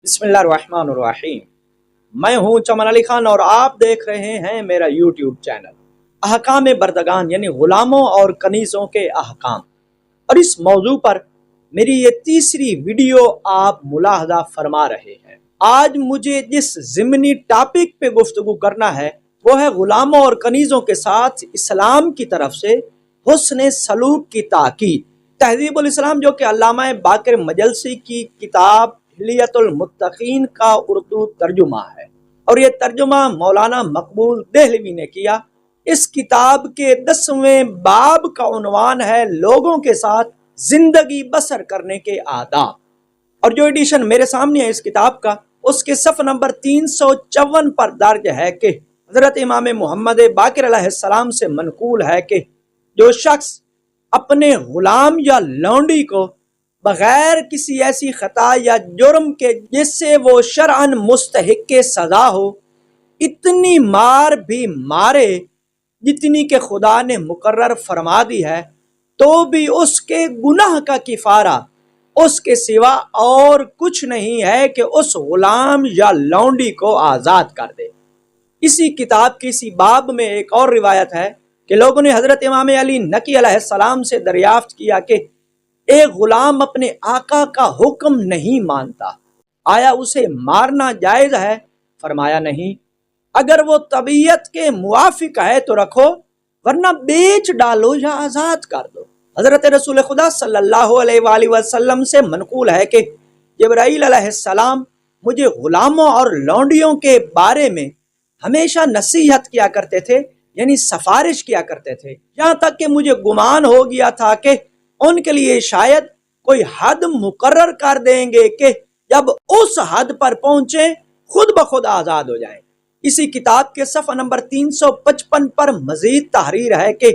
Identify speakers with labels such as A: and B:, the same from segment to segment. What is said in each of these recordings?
A: بسم اللہ الرحمن الرحیم۔ میں ہوں چمن علی خان اور آپ دیکھ رہے ہیں میرا یوٹیوب چینل احکام بردگان یعنی غلاموں اور کنیزوں کے احکام، اور اس موضوع پر میری یہ تیسری ویڈیو آپ ملاحظہ فرما رہے ہیں۔ آج مجھے جس ضمنی ٹاپک پہ گفتگو کرنا ہے وہ ہے غلاموں اور کنیزوں کے ساتھ اسلام کی طرف سے حسن سلوک کی تاکید۔ تہذیب الاسلام جو کہ علامہ باقر مجلسی کی کتاب ہلیت المتقین کا اردو ترجمہ ہے، اور یہ ترجمہ مولانا مقبول دہلوی نے کیا۔ اس کتاب کے 10ویں باب کا عنوان ہے لوگوں کے ساتھ زندگی بسر کرنے کے آداب، اور جو ایڈیشن میرے سامنے ہے اس کتاب کا، اس کے صفحہ نمبر 354 پر درج ہے کہ حضرت امام محمد باقر علیہ السلام سے منقول ہے کہ جو شخص اپنے غلام یا لونڈی کو بغیر کسی ایسی خطا یا جرم کے جس سے وہ شرعاً مستحق سزا ہو اتنی مار بھی مارے جتنی کہ خدا نے مقرر فرما دی ہے، تو بھی اس کے گناہ کا کفارہ اس کے سوا اور کچھ نہیں ہے کہ اس غلام یا لونڈی کو آزاد کر دے۔ اسی کتاب کی اسی باب میں ایک اور روایت ہے کہ لوگوں نے حضرت امام علی نقی علیہ السلام سے دریافت کیا کہ ایک غلام اپنے آقا کا حکم نہیں مانتا، آیا اسے مارنا جائز ہے؟ فرمایا نہیں، اگر وہ طبیعت کے موافق ہے تو رکھو، ورنہ بیچ ڈالو یا آزاد کر دو۔ حضرت رسول خدا صلی اللہ علیہ وآلہ وسلم سے منقول ہے کہ جبرائیل علیہ السلام مجھے غلاموں اور لونڈیوں کے بارے میں ہمیشہ نصیحت کیا کرتے تھے، یعنی سفارش کیا کرتے تھے، یہاں تک کہ مجھے گمان ہو گیا تھا کہ ان کے لیے شاید کوئی حد مقرر کر دیں گے کہ جب اس حد پر پہنچیں خود بخود آزاد ہو جائیں۔ اسی کتاب کے صفحہ نمبر 355 پر مزید تحریر ہے کہ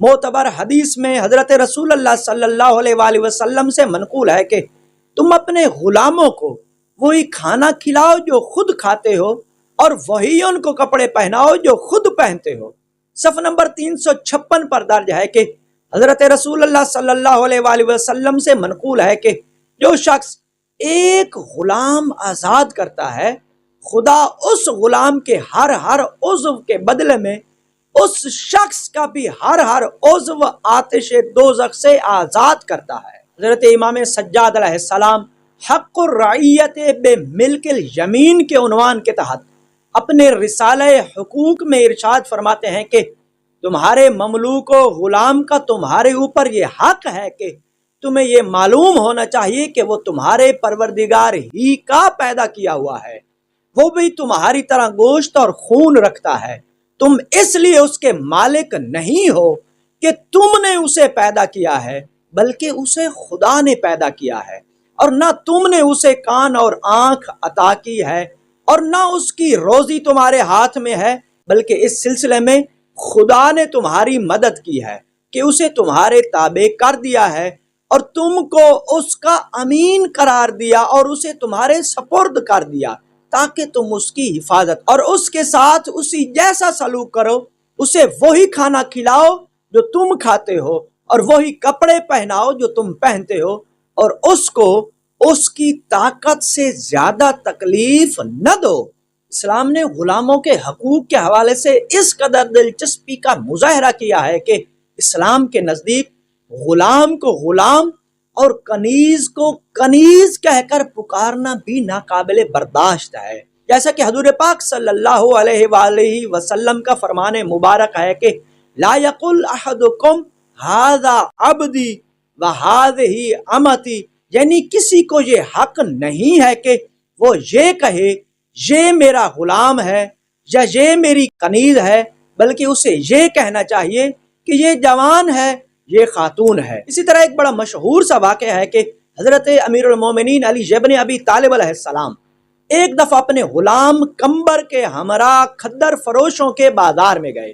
A: معتبر حدیث میں حضرت رسول اللہ صلی اللہ علیہ وآلہ وسلم سے منقول ہے کہ تم اپنے غلاموں کو وہی کھانا کھلاؤ جو خود کھاتے ہو، اور وہی ان کو کپڑے پہناؤ جو خود پہنتے ہو۔ صفحہ نمبر 356 پر درج ہے کہ حضرت رسول اللہ صلی اللہ علیہ وآلہ وسلم سے منقول ہے کہ جو شخص ایک غلام آزاد کرتا ہے، خدا اس غلام کے ہر عضو کے بدلے میں اس شخص کا بھی ہر عضو آتش دوزخ سے آزاد کرتا ہے۔ حضرت امام سجاد علیہ السلام حق الرعیت بے ملک الیمین کے عنوان کے تحت اپنے رسالہ حقوق میں ارشاد فرماتے ہیں کہ تمہارے مملوک و غلام کا تمہارے اوپر یہ حق ہے کہ تمہیں یہ معلوم ہونا چاہیے کہ وہ تمہارے پروردگار ہی کا پیدا کیا ہوا ہے، وہ بھی تمہاری طرح گوشت اور خون رکھتا ہے، تم اس لیے اس کے مالک نہیں ہو کہ تم نے اسے پیدا کیا ہے، بلکہ اسے خدا نے پیدا کیا ہے، اور نہ تم نے اسے کان اور آنکھ عطا کی ہے، اور نہ اس کی روزی تمہارے ہاتھ میں ہے، بلکہ اس سلسلے میں خدا نے تمہاری مدد کی ہے کہ اسے تمہارے تابع کر دیا ہے، اور تم کو اس کا امین قرار دیا اور اسے تمہارے سپرد کر دیا تاکہ تم اس کی حفاظت اور اس کے ساتھ اسی جیسا سلوک کرو، اسے وہی کھانا کھلاؤ جو تم کھاتے ہو، اور وہی کپڑے پہناؤ جو تم پہنتے ہو، اور اس کو اس کی طاقت سے زیادہ تکلیف نہ دو۔ اسلام نے غلاموں کے حقوق کے حوالے سے اس قدر دلچسپی کا مظاہرہ کیا ہے کہ اسلام کے نزدیک غلام کو غلام اور کنیز کو کنیز کہہ کر پکارنا بھی ناقابل برداشت ہے، جیسا کہ حضور پاک صلی اللہ علیہ وآلہ وسلم کا فرمان مبارک ہے کہ لا یقل احدکم ھذا عبدی وھذہ امتی، یعنی کسی کو یہ حق نہیں ہے کہ وہ یہ کہے یہ میرا غلام ہے یا یہ میری کنیز ہے، بلکہ اسے یہ کہنا چاہیے کہ یہ جوان ہے، یہ خاتون ہے۔ اسی طرح ایک بڑا مشہور سا واقعہ ہے کہ حضرت امیر المومنین علی ابن ابی طالب علیہ السلام ایک دفعہ اپنے غلام کمبر کے ہمراہ کھدر فروشوں کے بازار میں گئے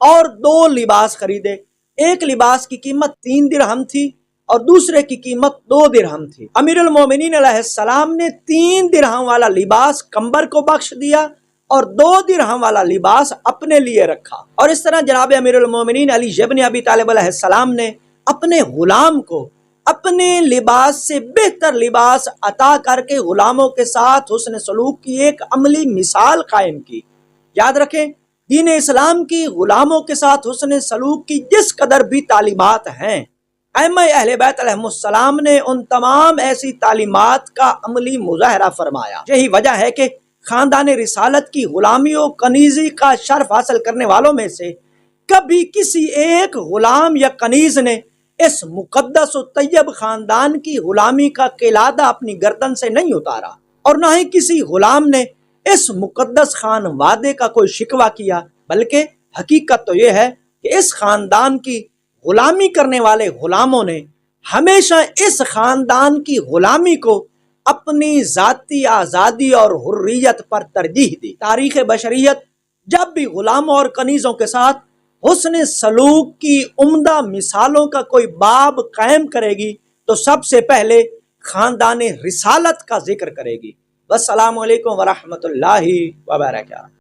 A: اور 2 لباس خریدے۔ ایک لباس کی قیمت 3 درہم تھی اور دوسرے کی قیمت 2 درہم تھی۔ امیر المومنین علیہ السلام نے 3 درہم والا لباس کمبر کو بخش دیا اور 2 درہم والا لباس اپنے لیے رکھا، اور اس طرح جناب امیر المومنین علی ابن ابی طالب علیہ السلام نے اپنے غلام کو اپنے لباس سے بہتر لباس عطا کر کے غلاموں کے ساتھ حسن سلوک کی ایک عملی مثال قائم کی۔ یاد رکھیں، دین اسلام کی غلاموں کے ساتھ حسن سلوک کی جس قدر بھی تعلیمات ہیں، ائمہ اہل بیت علیہم السلام نے ان تمام ایسی تعلیمات کا عملی مظاہرہ فرمایا۔ یہی وجہ ہے کہ خاندان رسالت کی غلامی و کنیزی کا شرف حاصل کرنے والوں میں سے کبھی کسی ایک غلام یا کنیز نے اس مقدس و طیب خاندان کی غلامی کا قلادہ اپنی گردن سے نہیں اتارا، اور نہ ہی کسی غلام نے اس مقدس خانوادے کا کوئی شکوہ کیا، بلکہ حقیقت تو یہ ہے کہ اس خاندان کی غلامی کرنے والے غلاموں نے ہمیشہ اس خاندان کی غلامی کو اپنی ذاتی آزادی اور حریت پر ترجیح دی۔ تاریخ بشریت جب بھی غلاموں اور کنیزوں کے ساتھ حسن سلوک کی عمدہ مثالوں کا کوئی باب قائم کرے گی تو سب سے پہلے خاندان رسالت کا ذکر کرے گی۔ والسلام علیکم ورحمۃ اللہ وبرکاتہ۔